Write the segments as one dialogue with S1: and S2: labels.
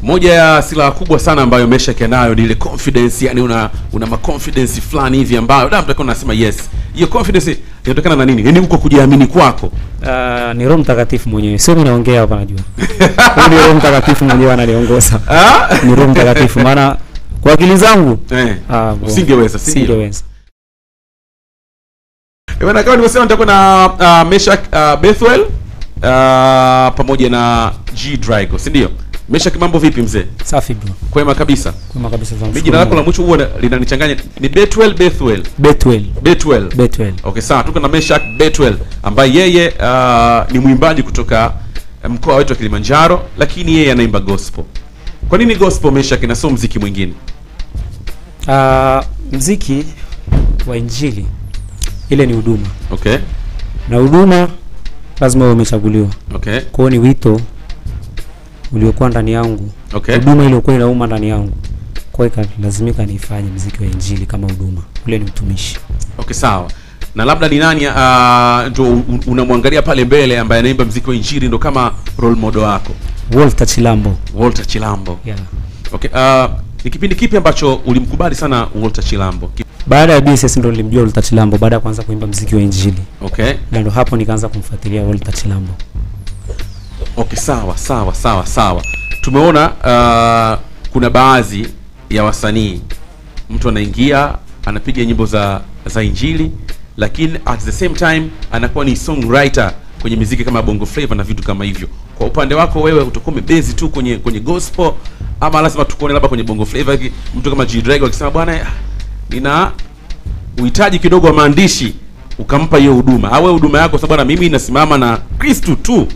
S1: Moja ya silaha kubwa sana ambayo Meshack nayo ni ile confidence, yani una ma confidence fulani hivi ambayo mtu akaona anasema yes. Hiyo confidence inatokana na nini? Yaani uko kujiamini kwako.
S2: Ni Roho Mtakatifu mwenyewe. Sio mimi naongea hapa najua. Ni Roho Mtakatifu mwenyewe ananiongoza. Ni Roho Mtakatifu maana kwa akili zangu
S1: usingeweza. Bwana, kama nimesema nitakuwa na Meshack Bethwell pamoja na G Drago, si ndio? Meshack, mambo vipi mzee?
S2: Safi bro.
S1: Kwema kabisa.
S2: Kwema kabisa zangu.
S1: Mimi jina lako la mwisho huwa linanichanganya. Ni Bethwell. Okay, sawa. Tuko na Meshack Bethwell ambaye yeye ni mwimbaji kutoka mkoa wetu wa Kilimanjaro, lakini yeye anaimba gospel. Kwa nini gospel Meshack na sio muziki mwingine?
S2: Muziki wa injili ile ni huduma.
S1: Okay.
S2: Na huduma lazima uwe umechaguliwa.
S1: Okay.
S2: Kwa hiyo ni wito uliokuwa ndani yangu.
S1: Okay.
S2: Huduma ile ilikuwa inauma ndani yangu. Kwa hiyo lazimika nifanye muziki wa injili kama huduma. Ule ni utumishi.
S1: Okay, sawa. Na labda ni nani ndio unamwangalia pale mbele ambaye anaimba muziki wa injili ndo kama role model wako?
S2: Walter Chilambo.
S1: Yeah. Okay. Ni kipindi kipi ambacho ulimkubali sana Walter Chilambo?
S2: Baada ya BSS ndo nilimjua Walter Chilambo baada ya kuanza kuimba muziki wa injili.
S1: Okay.
S2: Na ndo hapo nikaanza kumfuatilia Walter Chilambo.
S1: Okay, sawa. Tumeona kuna baadhi ya wasanii mtu anaingia anapiga nyimbo za injili, lakini at the same time anakuwa ni songwriter kwenye muziki kama bongo flavor na vitu kama hivyo. Kwa upande wako wewe utakuwa umebase tu kwenye gospel ama lazima tukuone labda kwenye bongo flavor hivi mtu kama G Drago akisema bwana nina uhitaji kidogo wa maandishi ukampa hiyo huduma? Au huduma yako sababu mimi inasimama na Kristo tu?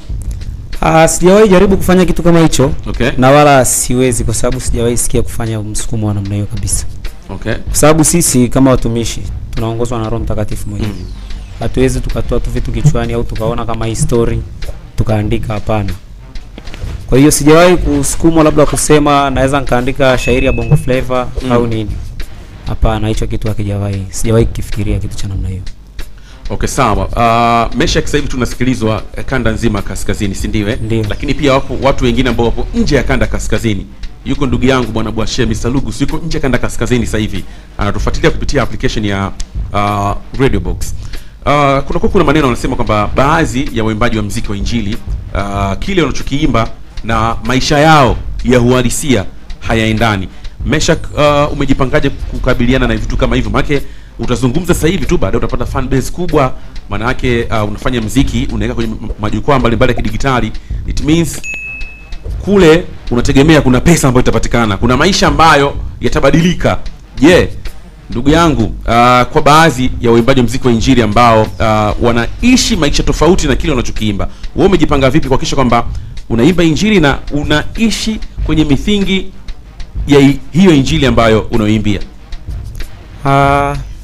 S2: Sijawahi jaribu kufanya kitu kama hicho.
S1: Okay.
S2: Na wala siwezi kwa sababu sijawahi sikia kufanya msukumo wa namna hiyo kabisa.
S1: Okay.
S2: Kwa sababu sisi kama watumishi tunaongozwa na Roho Mtakatifu mwenyewe. Hatuwezi tukatoa tu vitu kichwani au tukaona kama hii story tukaandika, hapana. Kwa hiyo sijawahi kusukumwa labda kusema naweza nikaandika shairi ya bongo flavor au nini. Hapana, hicho kitu hakijawahi. Sijawahi kufikiria kitu cha namna hiyo.
S1: Okay, sawa. Meshack sasa hivi tunasikilizwa kanda nzima kaskazini, si ndio? Lakini pia wapo watu wengine ambao wapo nje ya kanda kaskazini. Yuko ndugu yangu bwana Bwashe Mr. Lugus yuko nje ya kanda kaskazini sasa hivi. Anatufuatilia kupitia application ya Radio Box. Kuna maneno wanasema kwamba baadhi ya waimbaji wa muziki wa injili kile wanachokiimba na maisha yao ya uhalisia hayaendani. Meshack, umejipangaje kukabiliana na vitu kama hivyo? Maana utazungumza sasa hivi tu baadaye utapata fan base kubwa, maana yake unafanya muziki unaweka kwenye majukwaa mbalimbali ya kidigitali. It means kule unategemea kuna pesa ambayo itapatikana, kuna maisha ambayo yatabadilika. Ndugu yangu, kwa baadhi ya waimbaji wa muziki wa injili ambao wanaishi maisha tofauti na kile wanachokiimba, wewe umejipanga vipi kuhakikisha kwamba unaimba injili na unaishi kwenye misingi ya hiyo injili ambayo unaoimbia?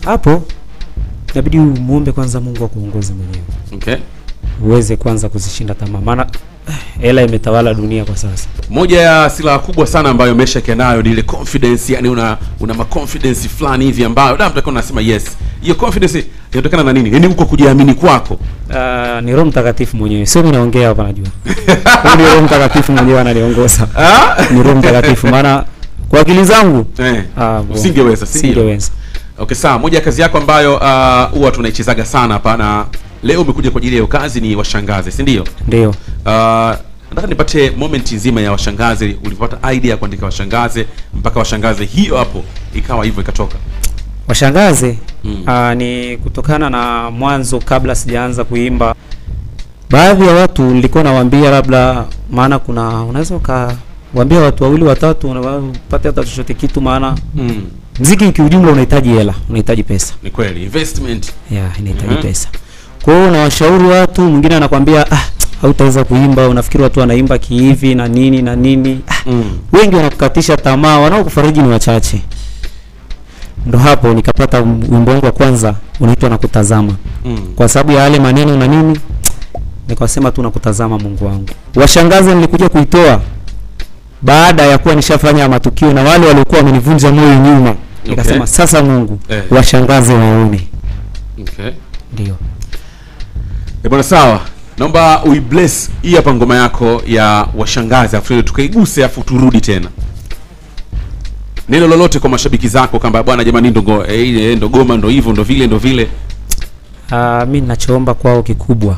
S2: Hapo inabidi muombe kwanza Mungu akuongoze mwenyewe.
S1: Okay.
S2: Uweze kwanza kuzishinda tamaa, maana hela imetawala dunia kwa sasa.
S1: Moja ya silaha kubwa sana ambayo Meshack nayo ni ile confidence, yani una ma confidence fulani hivi ambayo mtu akaona anasema yes. Hiyo confidence inatokana na nini? Yaani uko kujiamini kwako.
S2: Ni Roho Mtakatifu mwenyewe. Sio mimi naongea hapa najua. Ni Roho Mtakatifu mwenyewe ananiongoza. Ni Roho Mtakatifu maana kwa akili zangu
S1: usingeweza. Okay, sawa. Moja ya kazi yako ambayo huwa tunaichezaga sana hapa na leo umekuja kwa ajili ya kazi ni Washangaze, si ndio?
S2: Ndio.
S1: Nataka nipate moment nzima ya Washangaze. Ulipata idea ya kuandika Washangaze mpaka Washangaze hiyo hapo ikawa hivyo ikatoka?
S2: Washangaze ni kutokana na mwanzo, kabla sijaanza kuimba, baadhi ya watu nilikuwa nawaambia labda, maana kuna unaweza ukawaambia watu wawili watatu unapata hata chochote kitu, maana muziki kiujumla unahitaji hela, unahitaji pesa.
S1: Ni kweli, investment.
S2: Inahitaji pesa. Kwa hiyo unawashauri watu, mwingine anakuambia hautaweza kuimba, unafikiri watu wanaimba kihivi na nini. Wengi wanakukatisha tamaa, wanaokufariji ni wachache. Ndo hapo nikapata wimbo wangu wa kwanza unaitwa Nakutazama. Kwa sababu ya yale maneno na nini, nikasema tu nakutazama Mungu wangu. Washangaze nilikuja kuitoa baada ya kuwa nishafanya matukio na wale waliokuwa wamenivunja moyo nyuma. Nikasema sasa Mungu washangaze waone.
S1: Okay.
S2: Ndio.
S1: Bwana, sawa. Naomba uibless hii hapa ngoma yako ya Washangazi, afu tukaiguse afu turudi tena. Neno lolote kwa mashabiki zako kamba bwana jamani ndo goma ndo hivyo ndo vile.
S2: Mimi ninachoomba kwao kikubwa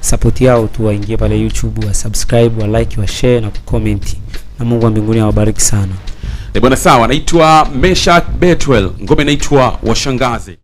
S2: support yao tu, waingie pale YouTube, wa subscribe, wa like, wa share na comment, na Mungu wa mbinguni awabariki sana.
S1: Bwana sawa, naitwa Meshak Betwell, ngoma inaitwa Washangazi.